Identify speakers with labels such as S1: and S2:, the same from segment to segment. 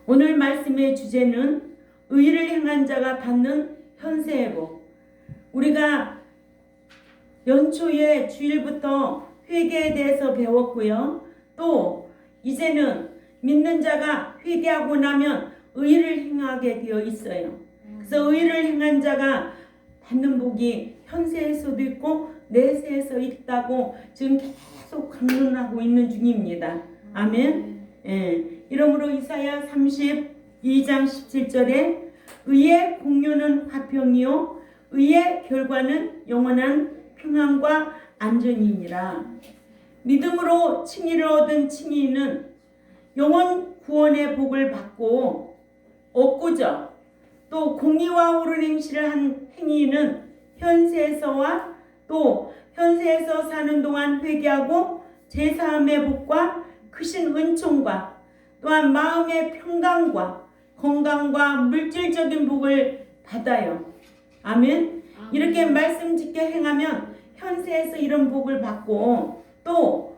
S1: 오늘 말씀의 주제는 의를 행한 자가 받는 현세의 복. 우리가 연초에 주일부터 회개에 대해서 배웠고요. 또 이제는 믿는 자가 회개하고 나면 의를 행하게 되어 있어요. 그래서 의를 행한 자가 받는 복이 현세에서도 있고 내세에서 있다고 지금 계속 강론하고 있는 중입니다. 아멘. 예. 이러므로 이사야 32장 17절에 의의 공료는 화평이요 의의 결과는 영원한 평안과 안전이니라. 믿음으로 칭의를 얻은 칭의는 영원 구원의 복을 받고 얻고자 또 공의와 옳은 행실을 한 행위는 현세에서와 또 현세에서 사는 동안 회개하고 제사함의 복과 크신 은총과 또한 마음의 평강과 건강과 물질적인 복을 받아요. 아멘. 이렇게 말씀 짓게 행하면 현세에서 이런 복을 받고 또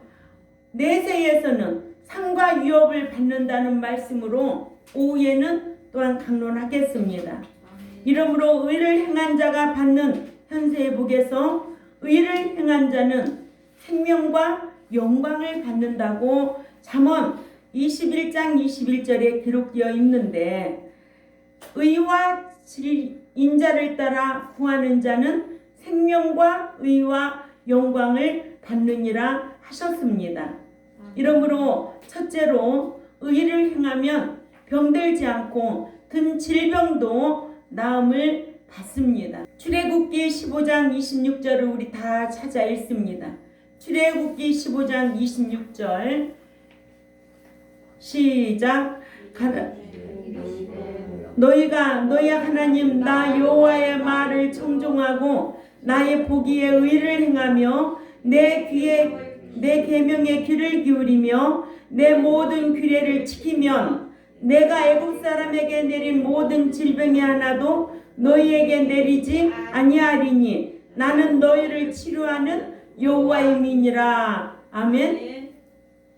S1: 내세에서는 상과 유업을 받는다는 말씀으로 오후에는 또한 강론하겠습니다. 이러므로 의를 행한 자가 받는 현세의 복에서 의를 행한 자는 생명과 영광을 받는다고 잠언 21장 21절에 기록되어 있는데, 의와 인자를 따라 구하는 자는 생명과 의와 영광을 받느니라 하셨습니다. 이러므로 첫째로 의를 행하면 병들지 않고 든 질병도 나음을 받습니다. 출애굽기 15장 26절을 우리 다 찾아 읽습니다. 출애굽기 15장 26절 시작. 너희가 너희 하나님 나 여호와의 말을 청종하고 나의 보기에 의를 행하며 내 계명에 귀를 기울이며 내 모든 규례를 지키면 내가 애굽 사람에게 내린 모든 질병이 하나도 너희에게 내리지 아니하리니 나는 너희를 치료하는 여호와의 민이라. 아멘.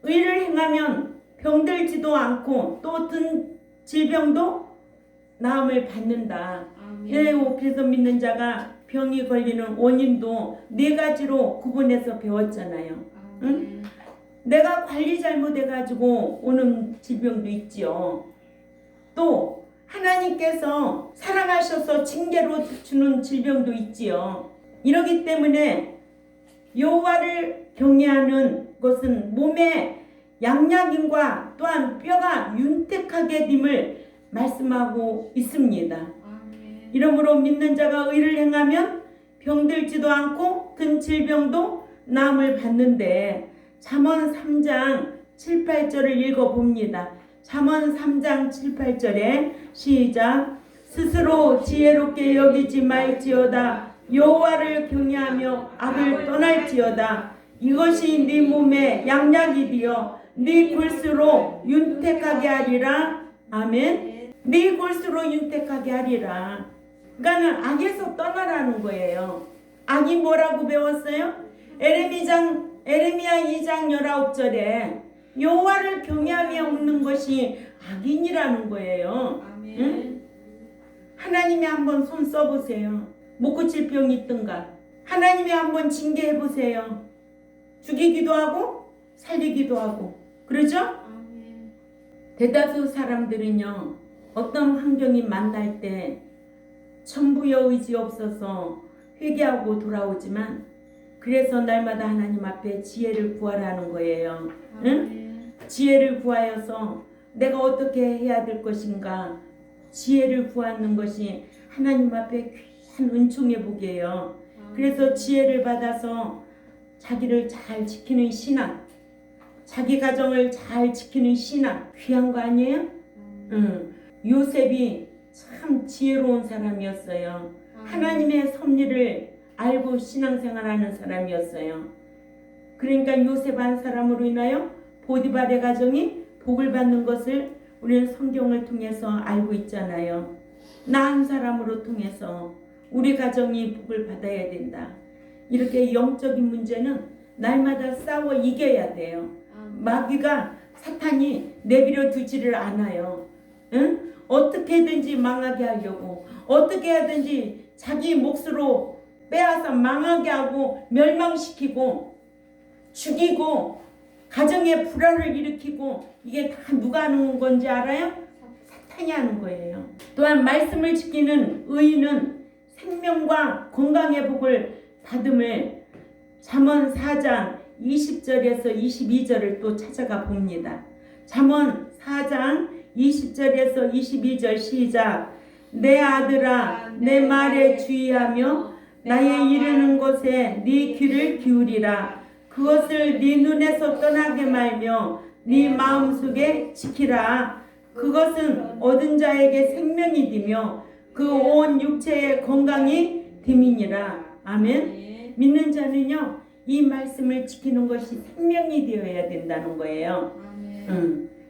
S1: 의를 행하면 병들지도 않고 또 든 질병도 나음을 받는다. 그래서 믿는 자가 병이 걸리는 원인도 네 가지로 구분해서 배웠잖아요. 응? 내가 관리 잘못해가지고 오는 질병도 있지요. 또 하나님께서 사랑하셔서 징계로 주는 질병도 있지요. 이러기 때문에 여호와를 경외하는 것은 몸의 양약임과 또한 뼈가 윤택하게 됨을 말씀하고 있습니다. 이러므로 믿는 자가 의를 행하면 병들지도 않고 든 질병도 나음을 받는데, 잠언 3장 7, 8절을 읽어봅니다. 잠언 3장 7, 8절에 시작. 스스로 지혜롭게 여기지 말지어다. 여호와를 경외하며 악을 떠날지어다. 이것이 네 몸의 양약이 되어 네 골수로 윤택하게 하리라. 아멘. 네 골수로 윤택하게 하리라. 그러니까는 악에서 떠나라는 거예요. 악이 뭐라고 배웠어요? 에레미야 2장 19절에 여호와를 경외하며 없는 것이 악인이라는 거예요. 응? 하나님이 한번 손 써보세요. 못 고칠 병이 있든가 하나님이 한번 징계해보세요. 죽이기도 하고 살리기도 하고 그러죠? 대다수 사람들은요, 어떤 환경이 만날 때 천부여 의지 없어서 회개하고 돌아오지만 그래서 날마다 하나님 앞에 지혜를 구하라는 거예요. 응? 지혜를 구하여서 내가 어떻게 해야 될 것인가, 지혜를 구하는 것이 하나님 앞에 귀한 은총의 복이에요. 그래서 지혜를 받아서 자기를 잘 지키는 신앙, 자기 가정을 잘 지키는 신앙, 귀한 거 아니에요? 요셉이 참 지혜로운 사람이었어요. 하나님의 섭리를 알고 신앙생활하는 사람이었어요. 그러니까 요셉 한 사람으로 인하여 보디발의 가정이 복을 받는 것을 우리는 성경을 통해서 알고 있잖아요. 나 한 사람으로 통해서 우리 가정이 복을 받아야 된다. 이렇게 영적인 문제는 날마다 싸워 이겨야 돼요. 마귀가, 사탄이 내버려 두지를 않아요. 응? 어떻게든지 망하게 하려고 어떻게 하든지 자기 몫으로 빼앗아 망하게 하고 멸망시키고 죽이고 가정에 불화를 일으키고 이게 다 누가 하는 건지 알아요? 사탄이 하는 거예요. 또한 말씀을 지키는 의인은 생명과 건강의 복을 받음을 잠언 4장 20절에서 22절을 또 찾아가 봅니다. 잠언 4장 20절에서 22절 시작. 내 아들아 내 말에 주의하며 나의 이르는 곳에 네 귀를 기울이라. 그것을 네 눈에서 떠나게 말며 네 마음속에 지키라. 그것은 얻은 자에게 생명이 되며 그 온 육체의 건강이 됨이니라. 아멘. 믿는 자는요 이 말씀을 지키는 것이 생명이 되어야 된다는 거예요.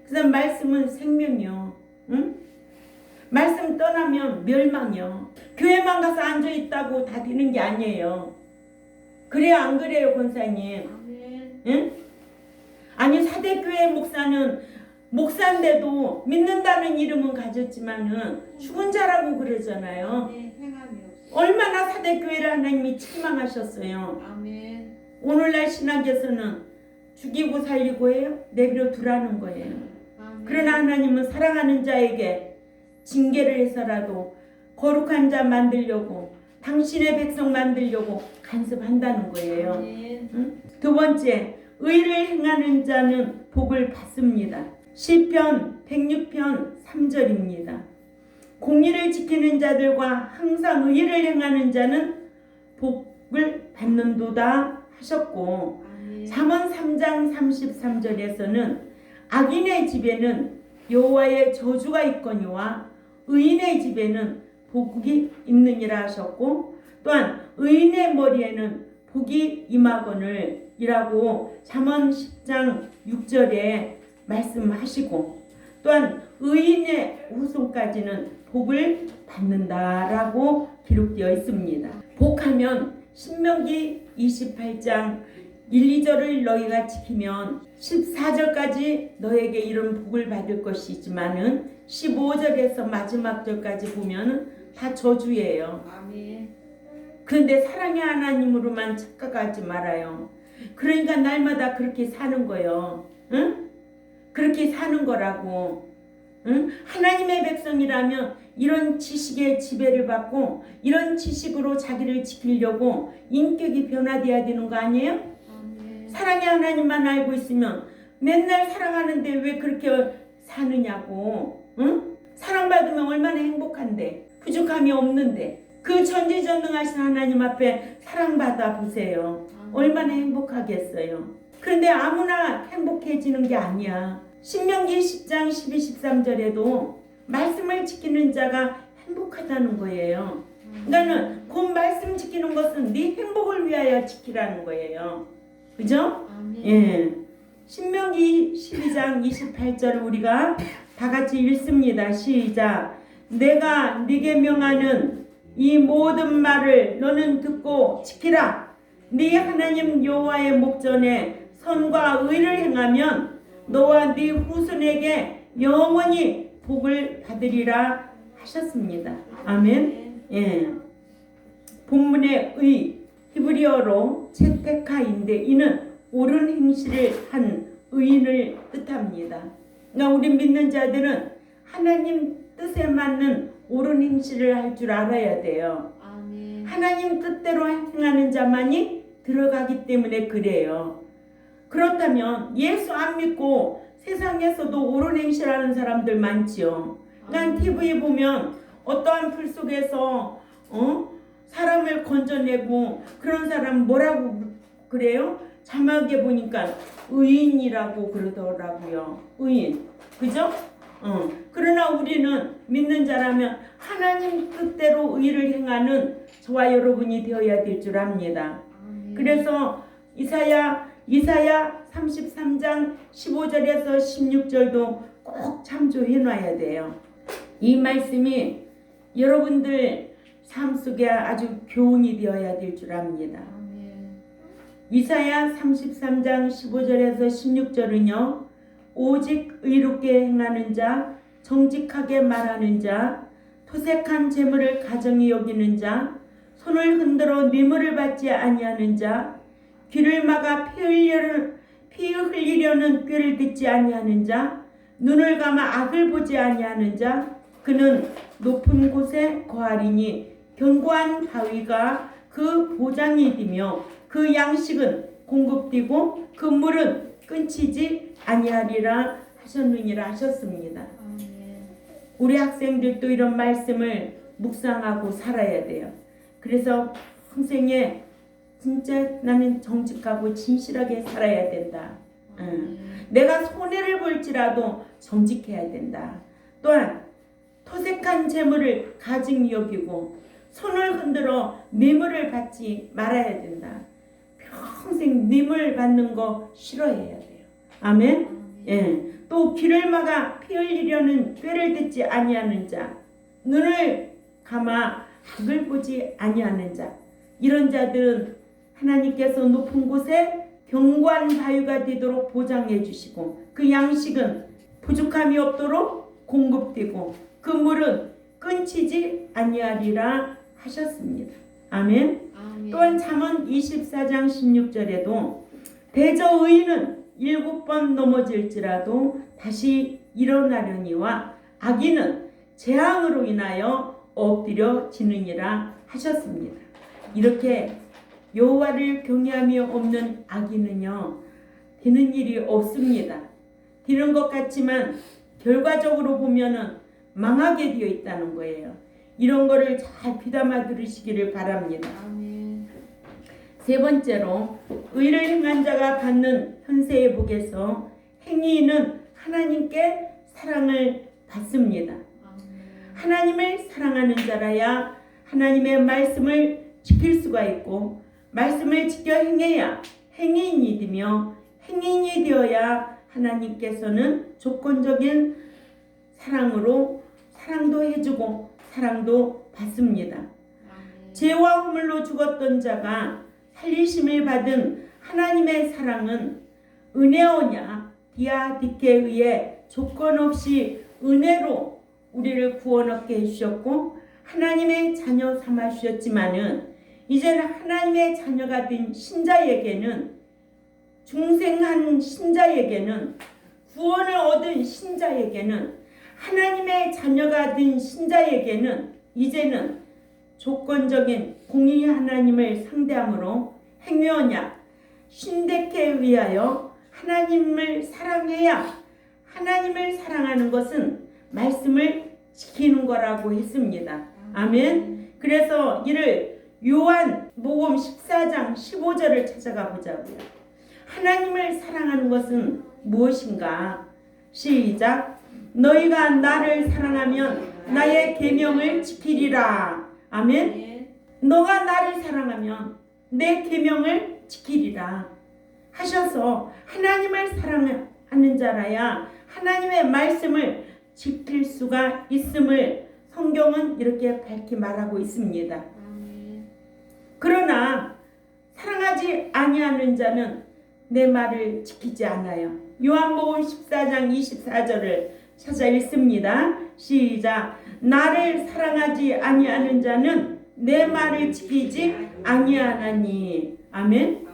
S1: 그래서 말씀은 생명이요. 응? 말씀 떠나면 멸망이요. 교회만 가서 앉아 있다고 다 되는 게 아니에요. 그래요 안 그래요 권사님? 응? 아니 사대교회 목사는 목사인데도 믿는다는 이름은 가졌지만은 죽은 자라고 그러잖아요. 얼마나 사대교회를 하나님이 책망하셨어요. 오늘날 신학에서는 죽이고 살리고 해요. 내버려 두라는 거예요. 그러나 하나님은 사랑하는 자에게 징계를 해서라도 거룩한 자 만들려고 당신의 백성 만들려고 간섭한다는 거예요. 응? 두 번째, 의를 행하는 자는 복을 받습니다. 시편 106편 3절입니다. 공의를 지키는 자들과 항상 의를 행하는 자는 복을 받는도다 하셨고, 잠언 3장 33절에서는 악인의 집에는 여호와의 저주가 있거니와 의인의 집에는 복이 있느니라 하셨고, 또한 의인의 머리에는 복이 임하거늘 이라고 잠언 10장 6절에 말씀하시고, 또한 의인의 후손까지는 복을 받는다라고 기록되어 있습니다. 복하면 신명기 28장 1, 2절을 너희가 지키면 14절까지 너에게 이런 복을 받을 것이지만은 15절에서 마지막 절까지 보면 다 저주예요. 그런데 사랑의 하나님으로만 착각하지 말아요. 그러니까 날마다 그렇게 사는 거예요. 응? 그렇게 사는 거라고. 응? 하나님의 백성이라면 이런 지식의 지배를 받고 이런 지식으로 자기를 지키려고 인격이 변화돼야 되는 거 아니에요? 사랑의 하나님만 알고 있으면 맨날 사랑하는데 왜 그렇게 사느냐고. 응? 사랑받으면 얼마나 행복한데, 부족함이 없는데, 그 전지전능하신 하나님 앞에 사랑받아 보세요. 얼마나 행복하겠어요. 그런데 아무나 행복해지는 게 아니야. 신명기 10장 12, 13절에도 말씀을 지키는 자가 행복하다는 거예요. 그러니까 그 말씀 지키는 것은 네 행복을 위하여 지키라는 거예요. 그죠? 예. 신명기 12장 28절 우리가 다 같이 읽습니다. 시작. 내가 네게 명하는 이 모든 말을 너는 듣고 지키라. 네 하나님 여호와의 목전에 선과 의를 행하면 너와 네 후손에게 영원히 복을 받으리라 하셨습니다. 아멘. 예. 본문의 의 히브리어로 체테카인데 이는 옳은 행실을 한 의인을 뜻합니다. 그러니까 우리 믿는 자들은 하나님 뜻에 맞는 옳은 행실을 할 줄 알아야 돼요. 하나님 뜻대로 행하는 자만이 들어가기 때문에 그래요. 그렇다면 예수 안 믿고 세상에서도 옳은 행실하는 사람들 많지요. 그러니까 TV에 보면 어떠한 풀 속에서 사람을 건져내고 그런 사람 뭐라고 그래요? 자막에 보니까 의인이라고 그러더라고요. 의인. 그죠? 그러나 우리는 믿는 자라면 하나님 뜻대로 의를 행하는 저와 여러분이 되어야 될 줄 압니다. 그래서 이사야 33장 15절에서 16절도 꼭 참조해 놔야 돼요. 이 말씀이 여러분들 삶 속에 아주 교훈이 되어야 될 줄 압니다. 이사야 33장 15절에서 16절은요. 오직 의롭게 행하는 자 정직하게 말하는 자, 토색한 재물을 가정히 여기는 자, 손을 흔들어 뇌물을 받지 아니하는 자, 귀를 막아 피 흘리려는 꾀를 듣지 아니하는 자, 눈을 감아 악을 보지 아니하는 자, 그는 높은 곳에 거하리니 견고한 바위가 그 보장이 되며 그 양식은 공급되고 그 물은 끊치지 아니하리라 하셨느니라 하셨습니다. 우리 학생들도 이런 말씀을 묵상하고 살아야 돼요. 그래서 평생에 진짜 나는 정직하고 진실하게 살아야 된다. 내가 손해를 볼지라도 정직해야 된다. 또한 토색한 재물을 가증히 여기고 손을 흔들어 뇌물을 받지 말아야 된다. 평생 뇌물 받는 거 싫어해야 돼요. 아멘. 예. 또 귀를 막아 피 흘리려는 꾀를 듣지 아니하는 자, 눈을 감아 악을 보지 아니하는 자, 이런 자들은 하나님께서 높은 곳에 견고한 바위가 되도록 보장해 주시고 그 양식은 부족함이 없도록 공급되고 그 물은 끊치지 아니하리라 하셨습니다. 아멘. 또한 잠언 24장 16절에도 대저 의인은 7번 넘어질지라도 다시 일어나려니와 악인은 재앙으로 인하여 엎드려지느니라 하셨습니다. 이렇게 여호와를 경외하며 없는 악인은요 되는 일이 없습니다. 되는 것 같지만 결과적으로 보면은 망하게 되어 있다는 거예요. 이런 거를 잘 귀담아 들으시기를 바랍니다. 세 번째로 의를 행한 자가 받는 현세의 복에서 행위인은 하나님께 사랑을 받습니다. 하나님을 사랑하는 자라야 하나님의 말씀을 지킬 수가 있고 말씀을 지켜 행해야 행위인이 되며 행위인이 되어야 하나님께서는 조건적인 사랑으로 사랑도 해주고 사랑도 받습니다. 죄와 허물로 죽었던 자가 살리심을 받은 하나님의 사랑은 은혜오냐 디아디케에 의해 조건 없이 은혜로 우리를 구원 얻게 해주셨고 하나님의 자녀 삼아 주셨지만은 이제는 하나님의 자녀가 된 신자에게는 중생한 신자에게는 구원을 얻은 신자에게는 하나님의 자녀가 된 신자에게는 이제는 조건적인 공의 하나님을 상대함으로 행위하냐 신대케에 의하여 하나님을 사랑해야 하나님을 사랑하는 것은 말씀을 지키는 거라고 했습니다. 아멘. 그래서 이를 요한복음 14장 15절을 찾아가 보자고요. 하나님을 사랑하는 것은 무엇인가? 시작. 너희가 나를 사랑하면 나의 계명을 지키리라. 아멘. 너가 나를 사랑하면 내 계명을 지키리라 하셔서 하나님을 사랑하는 자라야 하나님의 말씀을 지킬 수가 있음을 성경은 이렇게 밝히 말하고 있습니다. 그러나 사랑하지 아니하는 자는 내 말을 지키지 않아요. 요한복음 14장 24절을 찾아 읽습니다. 시작. 나를 사랑하지 아니하는 자는 내 말을 지키지 아니하나니. 아멘.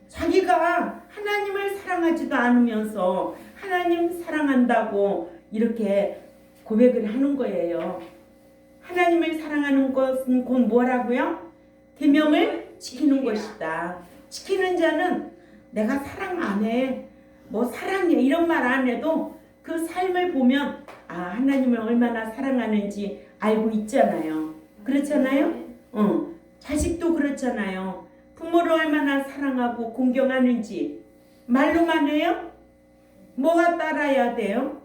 S1: 자기가 하나님을 사랑하지도 않으면서 하나님 사랑한다고 이렇게 고백을 하는 거예요. 하나님을 사랑하는 것은 곧 뭐라고요? 계명을 지키는 것이다. 지키는 자는 내가 사랑 안 해, 뭐 사랑해 이런 말 안 해도 그 삶을 보면 아 하나님을 얼마나 사랑하는지 알고 있잖아요. 그렇잖아요? 자식도 그렇잖아요. 부모를 얼마나 사랑하고 공경하는지 말로만 해요? 뭐가 따라야 돼요?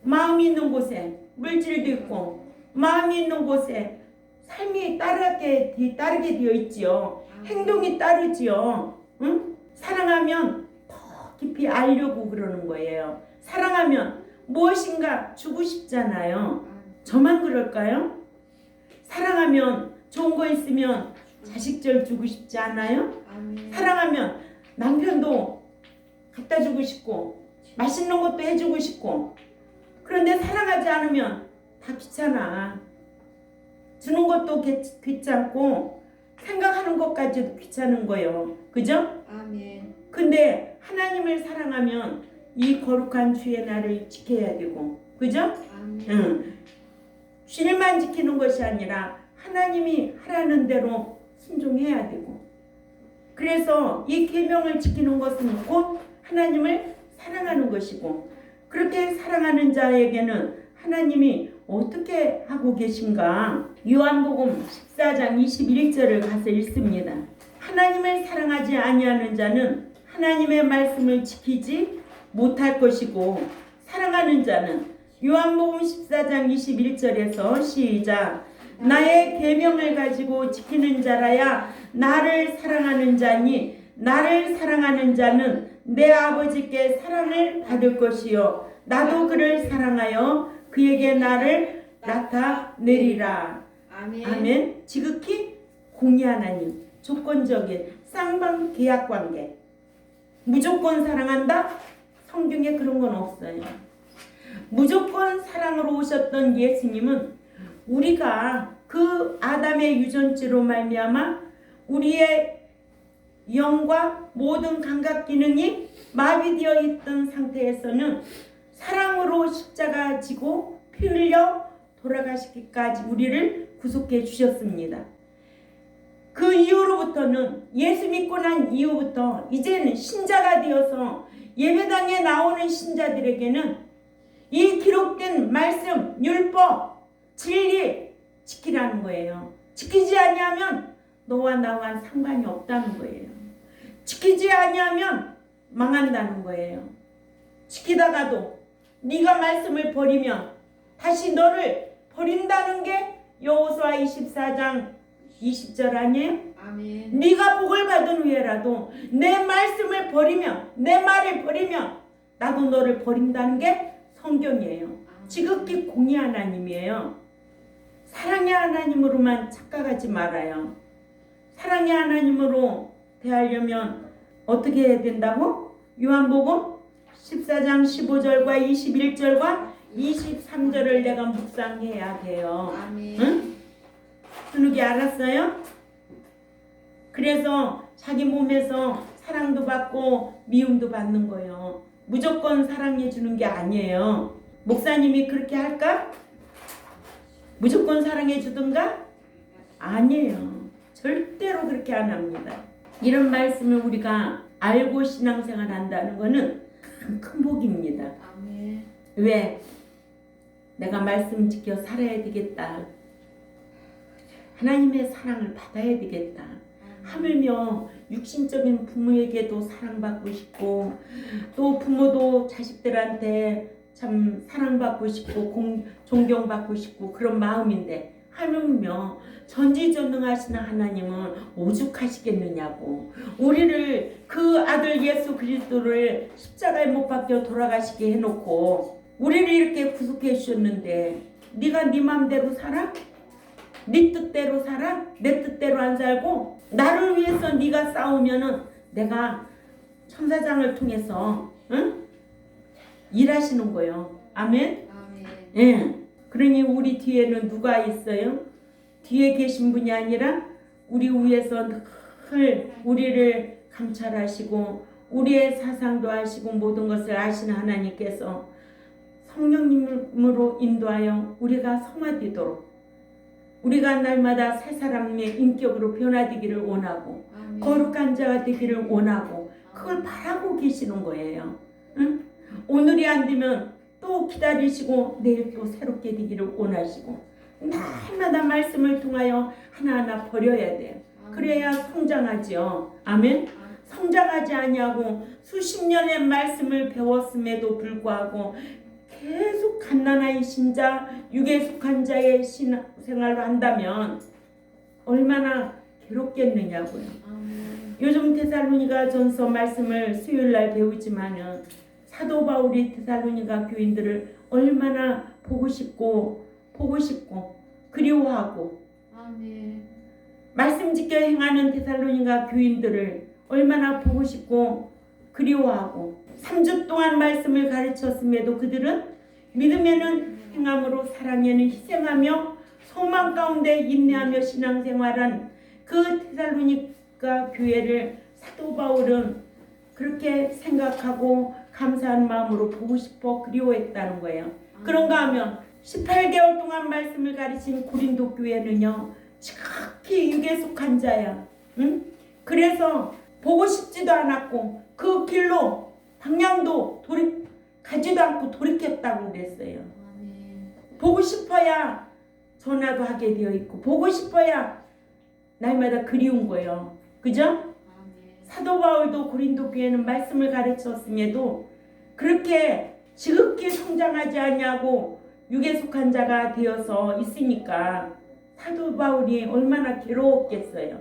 S1: 마음이 있는 곳에 물질도 있고 마음이 있는 곳에 삶이 따르게 되어 있지요. 행동이 따르지요. 응? 사랑하면 더 깊이 알려고 그러는 거예요. 사랑하면 무엇인가 주고 싶잖아요. 저만 그럴까요? 사랑하면 좋은 거 있으면 자식들 주고 싶지 않아요? 사랑하면 남편도 갖다 주고 싶고 맛있는 것도 해주고 싶고 그런데 사랑하지 않으면 다 귀찮아. 주는 것도 귀찮고 생각하는 것까지도 귀찮은 거예요. 그죠?
S2: 아멘.
S1: 근데 하나님을 사랑하면 이 거룩한 주의 날을 지켜야 되고, 그죠?
S2: 아멘.
S1: 응. 주일만 지키는 것이 아니라 하나님이 하라는 대로 순종해야 되고, 그래서 이 계명을 지키는 것은 곧 하나님을 사랑하는 것이고, 그렇게 사랑하는 자에게는 하나님이 어떻게 하고 계신가? 요한복음 14장 21절을 가서 읽습니다. 하나님을 사랑하지 아니하는 자는 하나님의 말씀을 지키지 못할 것이고, 사랑하는 자는, 요한복음 14장 21절에서 시작. 나의 계명을 가지고 지키는 자라야 나를 사랑하는 자니, 나를 사랑하는 자는 내 아버지께 사랑을 받을 것이요 나도 그를 사랑하여 그에게 나를 나타내리라.
S2: 아멘.
S1: 아멘. 지극히 공의 하나님, 조건적인 쌍방 계약 관계. 무조건 사랑한다? 성경에 그런 건 없어요. 무조건 사랑으로 오셨던 예수님은 우리가 그 아담의 유전죄로 말미암아 우리의 영과 모든 감각 기능이 마비되어 있던 상태에서는 사랑으로 십자가 지고 피 흘려 돌아가시기까지 우리를 구속해 주셨습니다. 그 이후로부터는, 예수 믿고 난 이후부터 이제는 신자가 되어서 예배당에 나오는 신자들에게는 이 기록된 말씀, 율법, 진리 지키라는 거예요. 지키지 아니하면 너와 나와 상관이 없다는 거예요. 지키지 아니하면 망한다는 거예요. 지키다가도 네가 말씀을 버리면 다시 너를 버린다는 게 여호수아 24장 20절 아니에요?
S2: 아멘.
S1: 네가 복을 받은 후에라도 내 말씀을 버리면, 내 말을 버리면 나도 너를 버린다는 게 성경이에요. 지극히 공의 하나님이에요. 사랑의 하나님으로만 착각하지 말아요. 사랑의 하나님으로 대하려면 어떻게 해야 된다고? 요한복음 14장 15절과 21절과 23절을 내가 묵상해야 돼요.
S2: 아멘.
S1: 응? 누누이 알았어요? 그래서 자기 몸에서 사랑도 받고 미움도 받는 거예요. 무조건 사랑해 주는 게 아니에요. 목사님이 그렇게 할까? 무조건 사랑해 주든가? 아니에요. 절대로 그렇게 안 합니다. 이런 말씀을 우리가 알고 신앙생활 한다는 것은 큰 복입니다.
S2: 아멘.
S1: 왜? 내가 말씀 지켜 살아야 되겠다. 하나님의 사랑을 받아야 되겠다. 하물며 육신적인 부모에게도 사랑받고 싶고, 또 부모도 자식들한테 참 사랑받고 싶고 존경받고 싶고 그런 마음인데, 하물며 전지전능하시는 하나님은 오죽하시겠느냐고. 우리를 그 아들 예수 그리스도를 십자가에 못 박혀 돌아가시게 해놓고 우리를 이렇게 구속해 주셨는데, 네가 네 마음대로 살아? 네 뜻대로 살아? 내 뜻대로 안 살고 나를 위해서 네가 싸우면은 내가 천사장을 통해서 일하시는 거예요. 아멘?
S2: 아멘.
S1: 예. 그러니 우리 뒤에는 누가 있어요? 뒤에 계신 분이 아니라 우리 위에서 늘 우리를 감찰하시고 우리의 사상도 아시고 모든 것을 아시는 하나님께서 성령님으로 인도하여 우리가 성화되도록, 우리가 날마다 새 사람의 인격으로 변화되기를 원하고
S2: 아멘.
S1: 거룩한 자가 되기를 원하고 그걸 바라고 계시는 거예요. 응? 오늘이 안 되면 또 기다리시고 내일 또 새롭게 되기를 원하시고, 날마다 말씀을 통하여 하나하나 버려야 돼요. 그래야 성장하죠. 아멘. 성장하지 아니하고 수십 년의 말씀을 배웠음에도 불구하고 계속 갓난아이 신자, 육에 속한 자의 신생활을 한다면 얼마나 괴롭겠느냐고요. 요즘 데살로니가 전서 말씀을 수요일날 배우지만은 사도 바울이 데살로니가 교인들을 얼마나 보고 싶고 그리워하고,
S2: 아멘.
S1: 말씀 지켜 행하는 데살로니가 교인들을 얼마나 보고 싶고 그리워하고, 3주 동안 말씀을 가르쳤음에도 그들은 믿음에는 행함으로 사랑에는 희생하며 소망 가운데 인내하며 신앙생활한 그 데살로니가 교회를 사도 바울은 그렇게 생각하고 감사한 마음으로 보고 싶어 그리워했다는 거예요. 그런가 하면 18개월 동안 말씀을 가르친 고린도 교회는요, 지극히 육에 속한 자야. 응? 그래서 보고 싶지도 않았고 그 길로 방향도 가지도 않고 돌이켰다고 그랬어요. 보고 싶어야 전화도 하게 되어 있고 보고 싶어야 날마다 그리운 거예요. 그죠? 사도 바울도 고린도 교회는 말씀을 가르쳤음에도 그렇게 지극히 성장하지 않냐고 육에 속한 자가 되어서 있으니까 사도 바울이 얼마나 괴로웠겠어요.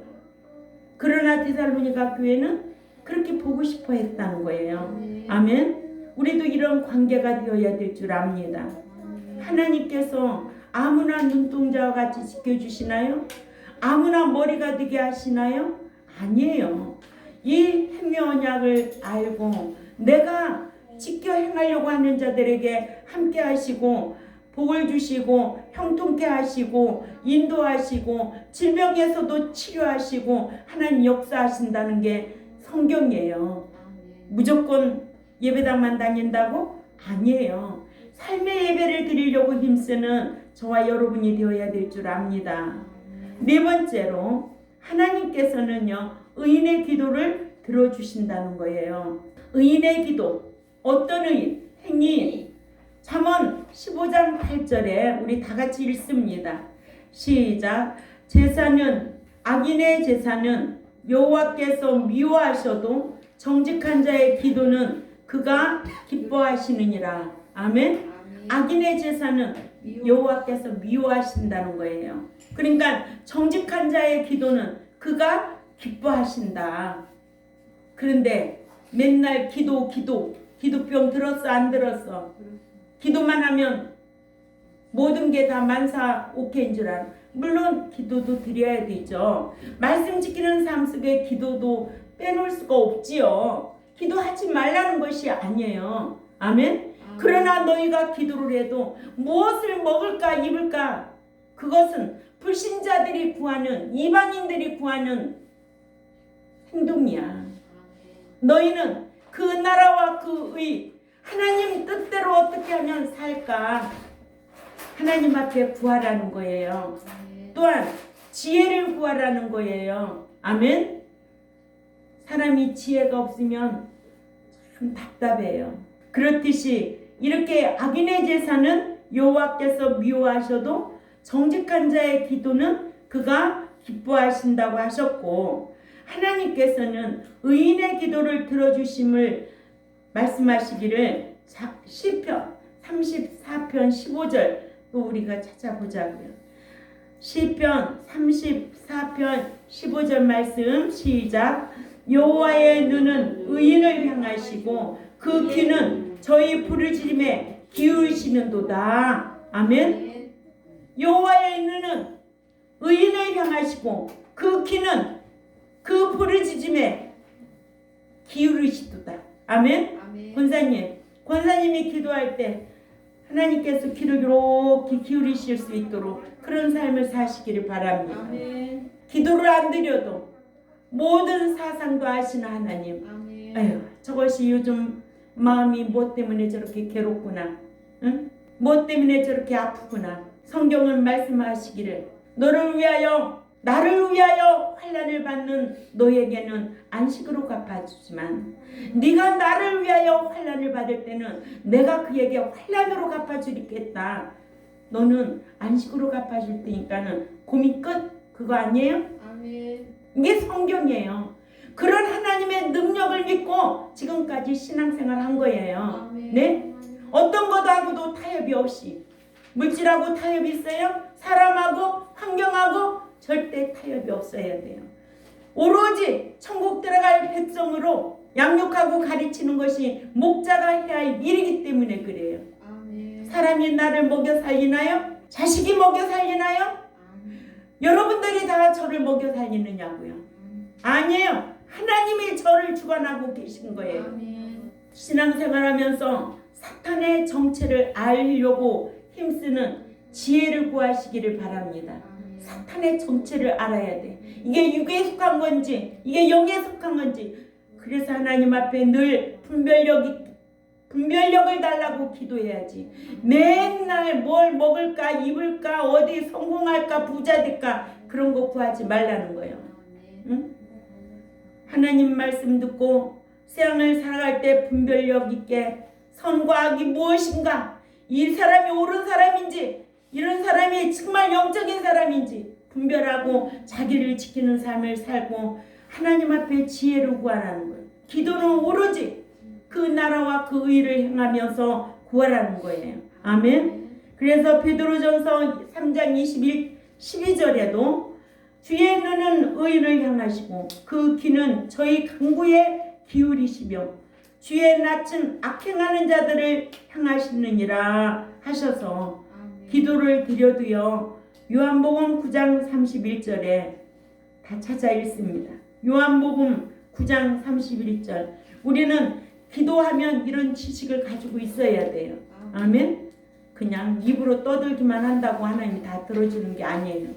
S1: 그러나 데살로니가 교회는 그렇게 보고 싶어 했다는 거예요. 아멘. 우리도 이런 관계가 되어야 될 줄 압니다. 하나님께서 아무나 눈동자와 같이 지켜주시나요? 아무나 머리가 되게 하시나요? 아니에요. 이 행위 언약을 알고 내가 지켜 행하려고 하는 자들에게 함께 하시고 복을 주시고 형통케 하시고 인도하시고 질병에서도 치료하시고 하나님 역사하신다는 게 성경이에요. 무조건 예배당만 다닌다고? 아니에요. 삶의 예배를 드리려고 힘쓰는 저와 여러분이 되어야 될 줄 압니다. 네 번째로 하나님께서는요, 의인의 기도를 들어주신다는 거예요. 의인의 기도, 어떤 의인? 행위인. 잠언 15장 8절에 우리 다 같이 읽습니다. 시작. 악인의 제사는 여호와께서 미워하셔도 정직한 자의 기도는 그가 기뻐하시느니라. 아멘. 악인의 제사는 여호와께서 미워하신다는 거예요. 그러니까 정직한 자의 기도는 그가 기뻐하신다. 그런데 맨날 기도병 들었어 안 들었어? 기도만 하면 모든 게 다 만사 오케이인 줄 알아. 물론 기도도 드려야 되죠. 말씀 지키는 삶 속에 기도도 빼놓을 수가 없지요. 기도하지 말라는 것이 아니에요. 아멘. 그러나 너희가 기도를 해도 무엇을 먹을까 입을까, 그것은 불신자들이 구하는, 이방인들이 구하는 행동이야. 너희는 그 나라와 그 의, 하나님 뜻대로 어떻게 하면 살까, 하나님 앞에 구하라는 거예요. 또한 지혜를 구하라는 거예요. 아멘. 사람이 지혜가 없으면 참 답답해요. 그렇듯이 이렇게 악인의 제사는 여호와께서 미워하셔도 정직한 자의 기도는 그가 기뻐하신다고 하셨고, 하나님께서는 의인의 기도를 들어주심을 말씀하시기를 시편 34편 15절 또 우리가 찾아보자고요. 시편 34편 15절 말씀 시작. 여호와의 눈은 의인을 향하시고 그 귀는 저희 부르짖음에 기울이시는도다. 아멘. 여호와의 눈은 의인을 향하시고 그 귀는 그 부르짖음에 기울이시도다. 아멘. 권사님이 기도할 때 하나님께서 귀를 이렇게 기울이실 수 있도록 그런 삶을 사시기를 바랍니다.
S2: 아멘.
S1: 기도를 안 드려도 모든 사상도 아시는 하나님.
S2: 아멘.
S1: 아유, 저것이 요즘 마음이 뭐 때문에 저렇게 괴롭구나. 응? 뭐 때문에 저렇게 아프구나. 성경은 말씀하시기를 너를 위하여, 나를 위하여 환난을 받는 너에게는 안식으로 갚아주지만 네가 나를 위하여 환난을 받을 때는 내가 그에게 환난으로 갚아주겠다. 너는 안식으로 갚아줄 테니까는 고민 끝. 그거 아니에요?
S2: 아멘.
S1: 이게 성경이에요. 그런 하나님의 능력을 믿고 지금까지 신앙생활 한 거예요.
S2: 아멘.
S1: 네? 어떤 것도 하고도 타협이 없이. 물질하고 타협이 있어요? 사람하고 환경하고 절대 타협이 없어야 돼요. 오로지 천국 들어갈 백성으로 양육하고 가르치는 것이 목자가 해야 할 일이기 때문에 그래요.
S2: 아멘.
S1: 사람이 나를 먹여 살리나요? 자식이 먹여 살리나요?
S2: 아멘.
S1: 여러분들이 다 저를 먹여 살리느냐고요? 아니에요. 하나님이 저를 주관하고 계신 거예요.
S2: 아멘.
S1: 신앙생활하면서 사탄의 정체를 알려고 힘쓰는 지혜를 구하시기를 바랍니다.
S2: 아멘.
S1: 사탄의 정체를 알아야 돼. 이게 육에 속한 건지 이게 영에 속한 건지. 그래서 하나님 앞에 늘 분별력을 달라고 기도해야지. 맨날 뭘 먹을까 입을까 어디 성공할까 부자 될까 그런 거 구하지 말라는 거예요. 응? 하나님 말씀 듣고 세상을 살아갈 때 분별력 있게 선과 악이 무엇인가, 이 사람이 옳은 사람인지 이런 사람이 정말 영적인 사람인지 분별하고 자기를 지키는 삶을 살고 하나님 앞에 지혜를 구하라는 거예요. 기도는 오로지 그 나라와 그 의를 행하면서 구하라는 거예요. 아멘. 그래서 베드로전서 3장 12절에도 주의 눈은 의를 향하시고 그 귀는 저희 강구에 기울이시며 주의 낯은 악행하는 자들을 향하시느니라 하셔서 기도를 드려도요. 요한복음 9장 31절에 다 찾아 읽습니다. 요한복음 9장 31절. 우리는 기도하면 이런 지식을 가지고 있어야 돼요. 아멘. 그냥 입으로 떠들기만 한다고 하나님이 다 들어주는 게 아니에요.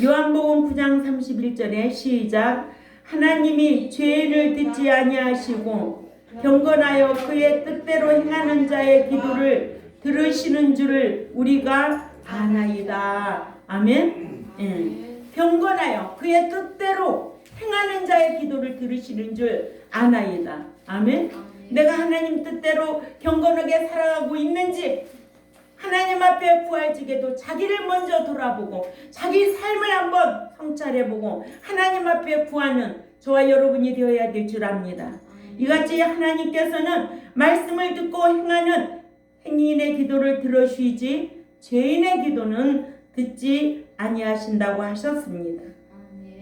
S1: 요한복음 9장 31절에 시작. 하나님이 죄인을 듣지 아니하시고 경건하여 그의 뜻대로 행하는 자의 기도를 들으시는 줄을 우리가 아나이다. 아멘. 경건하여 그의 뜻대로 행하는 자의 기도를 들으시는 줄 아나이다. 아멘. 내가 하나님 뜻대로 경건하게 살아가고 있는지 하나님 앞에 부활지게도 자기를 먼저 돌아보고 자기 삶을 한번 성찰해보고 하나님 앞에 구하는 저와 여러분이 되어야 될 줄 압니다. 이같이 하나님께서는 말씀을 듣고 행하는 행인의 기도를 들으시지 죄인의 기도는 듣지 아니하신다고 하셨습니다.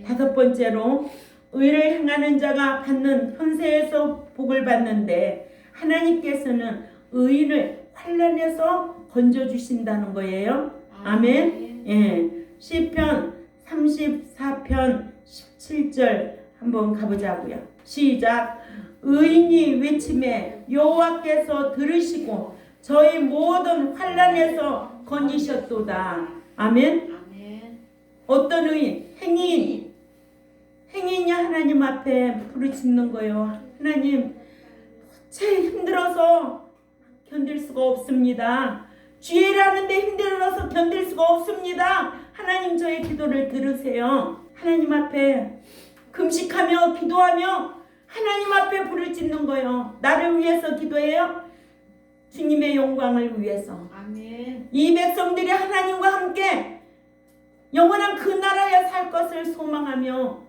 S1: 다섯 번째로 의를 행하는 자가 받는 현세에서 복을 받는데 하나님께서는 의인을 환난에서 건져주신다는 거예요. 아멘. 예. 시편 34편 17절 한번 가보자고요. 시작. 의인이 외침에 여호와께서 들으시고 저희 모든 환난에서 건지셨도다. 아멘. 어떤 의인? 행인이 하나님 앞에 부르짖는 거예요. 하나님, 제 힘들어서 견딜 수가 없습니다. 주의를 하는데 힘들어서 견딜 수가 없습니다. 하나님 저의 기도를 들으세요. 하나님 앞에 금식하며 기도하며 하나님 앞에 부르짖는 거예요. 나를 위해서 기도해요. 주님의 영광을 위해서.
S2: 아멘.
S1: 이 백성들이 하나님과 함께 영원한 그 나라에 살 것을 소망하며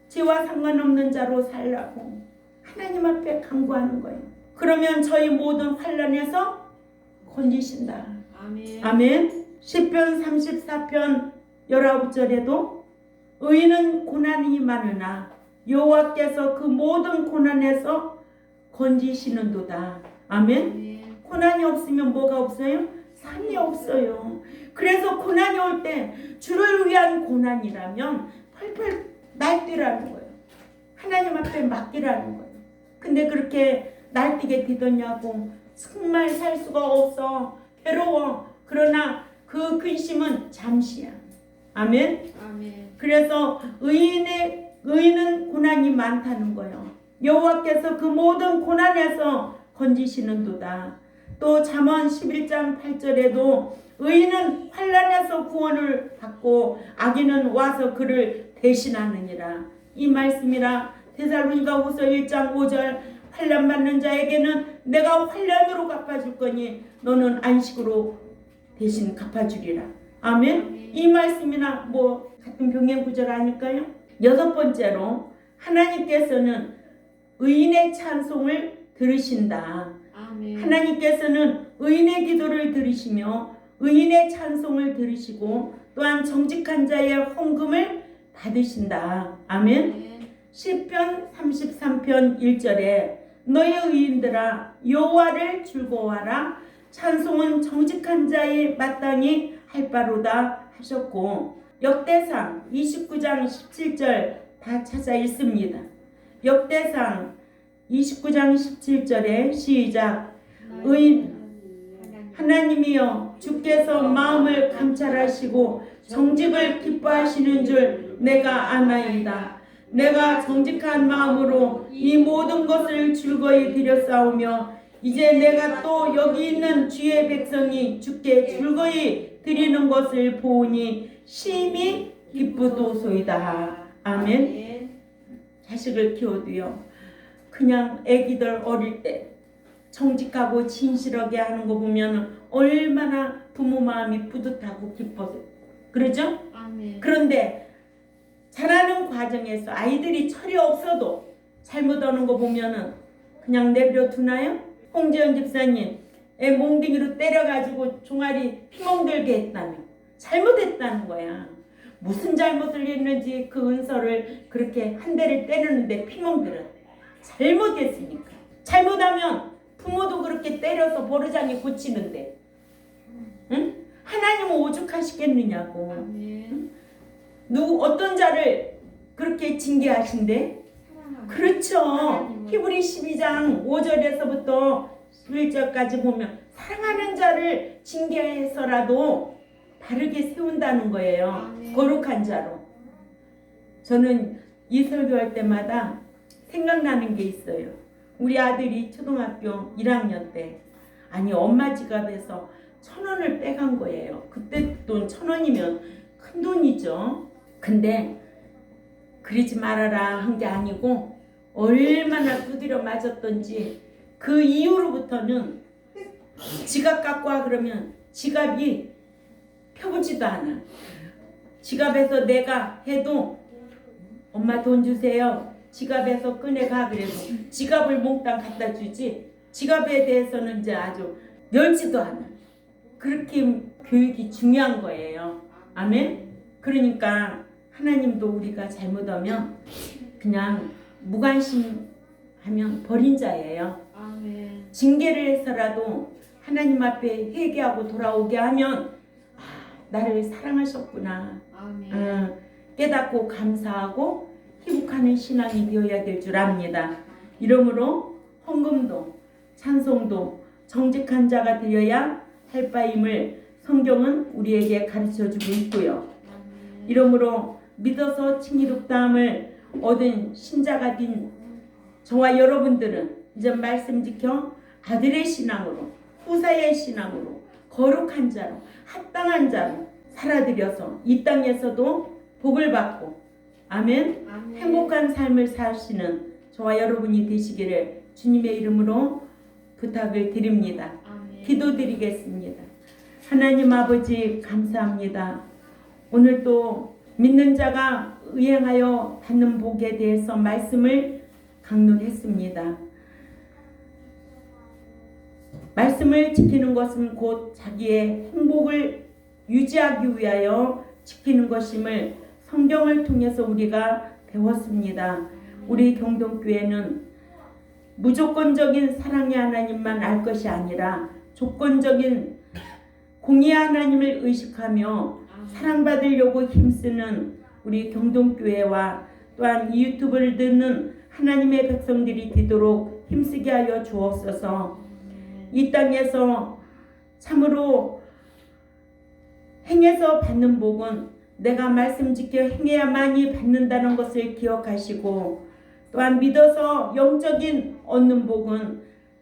S1: 죄와 상관없는 자로 살라고 하나님 앞에 간구하는 거예요. 그러면 저희 모든 환난에서 건지신다.
S2: 아멘.
S1: 아멘. 시편 34편 19절에도 의인은 고난이 많으나 여호와께서 그 모든 고난에서 건지시는도다. 아멘. 고난이 없으면 뭐가 없어요? 삶이 없어요. 그래서 고난이 올 때 주를 위한 고난이라면 펄펄 날뛰라는 거예요. 하나님 앞에 맡기라는 거예요. 근데 그렇게 날뛰게 되더냐고. 정말 살 수가 없어. 괴로워. 그러나 그 근심은 잠시야. 아멘. 그래서 의인은 고난이 많다는 거예요. 여호와께서 그 모든 고난에서 건지시는도다. 또 잠언 11장 8절에도 의인은 환난에서 구원을 받고 악인은 와서 그를 대신하느니라. 이 말씀이라. 데살로니가후서 1장 5절 환난 받는 자에게는 내가 환난으로 갚아줄 거니 너는 안식으로 대신 갚아주리라. 아멘. 이 말씀이나 같은 병행 구절 아닐까요? 여섯 번째로 하나님께서는 의인의 찬송을 들으신다.
S2: 아멘.
S1: 하나님께서는 의인의 기도를 들으시며 의인의 찬송을 들으시고 또한 정직한 자의 헌금을 받으신다. 아멘. 시편 33편 1절에 너희 의인들아 여호와를 즐거워하라. 찬송은 정직한 자의 마땅히 할 바로다 하셨고 역대상 29장 17절 다 찾아 읽습니다. 역대상 29장 17절에 시작. 하나님이여 주께서 마음을 감찰하시고 정직을 기뻐하시는 줄 내가 아나이다. 내가 정직한 마음으로 이 모든 것을 즐거이 드렸사오며 이제 내가 또 여기 있는 주의 백성이 주께 즐거이 드리는 것을 보니 심히 기쁘도소이다. 아멘. 자식을 키워도요, 그냥 애기들 어릴 때 정직하고 진실하게 하는 거 보면 얼마나 부모 마음이 뿌듯하고 기뻐서 그러죠?
S2: 아멘.
S1: 그런데 자라는 과정에서 아이들이 철이 없어도 잘못하는 거 보면은 그냥 내버려 두나요? 홍지연 집사님 애 몽둥이로 때려가지고 종아리 피멍들게 했다며 잘못했다는 거야. 무슨 잘못을 했는지 그 은서를 그렇게 한 대를 때리는데 피멍들었대. 잘못했으니까. 잘못하면 부모도 그렇게 때려서 버르장에 고치는데, 응? 하나님은 오죽하시겠느냐고.
S2: 아멘.
S1: 어떤 자를 그렇게 징계하신대? 그렇죠.
S2: 하나님은.
S1: 히브리 12장 5절에서부터 11절까지 보면 사랑하는 자를 징계해서라도 바르게 세운다는 거예요.
S2: 아멘.
S1: 거룩한 자로. 저는 이 설교할 때마다 생각나는 게 있어요. 우리 아들이 초등학교 1학년 때 엄마 지갑에서 1,000원을 빼간 거예요. 그때 돈 1,000원이면 큰 돈이죠. 근데 그러지 말아라 한 게 아니고 얼마나 두드려 맞았던지 그 이후로부터는 지갑 갖고 와 그러면 지갑이 펴보지도 않아. 지갑에서 내가 해도 엄마 돈 주세요. 지갑에서 꺼내가 그래서 지갑을 몽땅 갖다 주지 지갑에 대해서는 이제 아주 열지도 않아. 그렇게 교육이 중요한 거예요. 아멘. 그러니까 하나님도 우리가 잘못하면 그냥 무관심하면 버린 자예요.
S2: 아멘.
S1: 징계를 해서라도 하나님 앞에 회개하고 돌아오게 하면 나를 사랑하셨구나.
S2: 아멘.
S1: 깨닫고 감사하고 회복하는 신앙이 되어야 될 줄 압니다. 이러므로 헌금도 찬송도 정직한 자가 되어야 할 바임을 성경은 우리에게 가르쳐주고 있고요.
S2: 아멘.
S1: 이러므로 믿어서 칭의롭다함을 얻은 신자가 된 저와 여러분들은 이제 말씀 지켜 아들의 신앙으로 후사의 신앙으로 거룩한 자로 합당한 자로 살아들여서 이 땅에서도 복을 받고 아멘.
S2: 아멘.
S1: 행복한 삶을 사시는 저와 여러분이 되시기를 주님의 이름으로 부탁을 드립니다.
S2: 아멘.
S1: 기도드리겠습니다. 하나님 아버지 감사합니다. 오늘 또 믿는 자가 의행하여 받는 복에 대해서 말씀을 강론했습니다. 말씀을 지키는 것은 곧 자기의 행복을 유지하기 위하여 지키는 것임을 성경을 통해서 우리가 배웠습니다. 우리 경동교회는 무조건적인 사랑의 하나님만 알 것이 아니라 조건적인 공의의 하나님을 의식하며 사랑받으려고 힘쓰는 우리 경동교회와 또한 이 유튜브를 듣는 하나님의 백성들이 되도록 힘쓰게 하여 주옵소서. 이 땅에서 참으로 행해서 받는 복은 내가 말씀 지켜 행해야만이 받는다는 것을 기억하시고 또한 믿어서 영적인 얻는 복은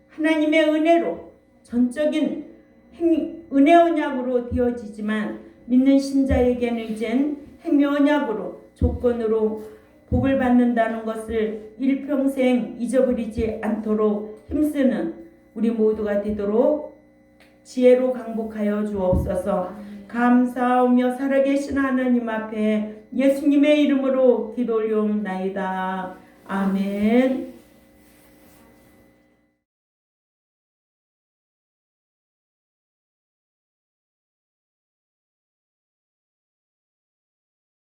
S1: 하나님의 은혜로 전적인 은혜 언약으로 되어지지만 믿는 신자에게는 이젠 행위 언약으로 조건으로 복을 받는다는 것을 일평생 잊어버리지 않도록 힘쓰는 우리 모두가 되도록 지혜로 강복하여 주옵소서. 감사하며 살아계신 하나님 앞에 예수님의 이름으로 기도 올리옵나이다. 아멘.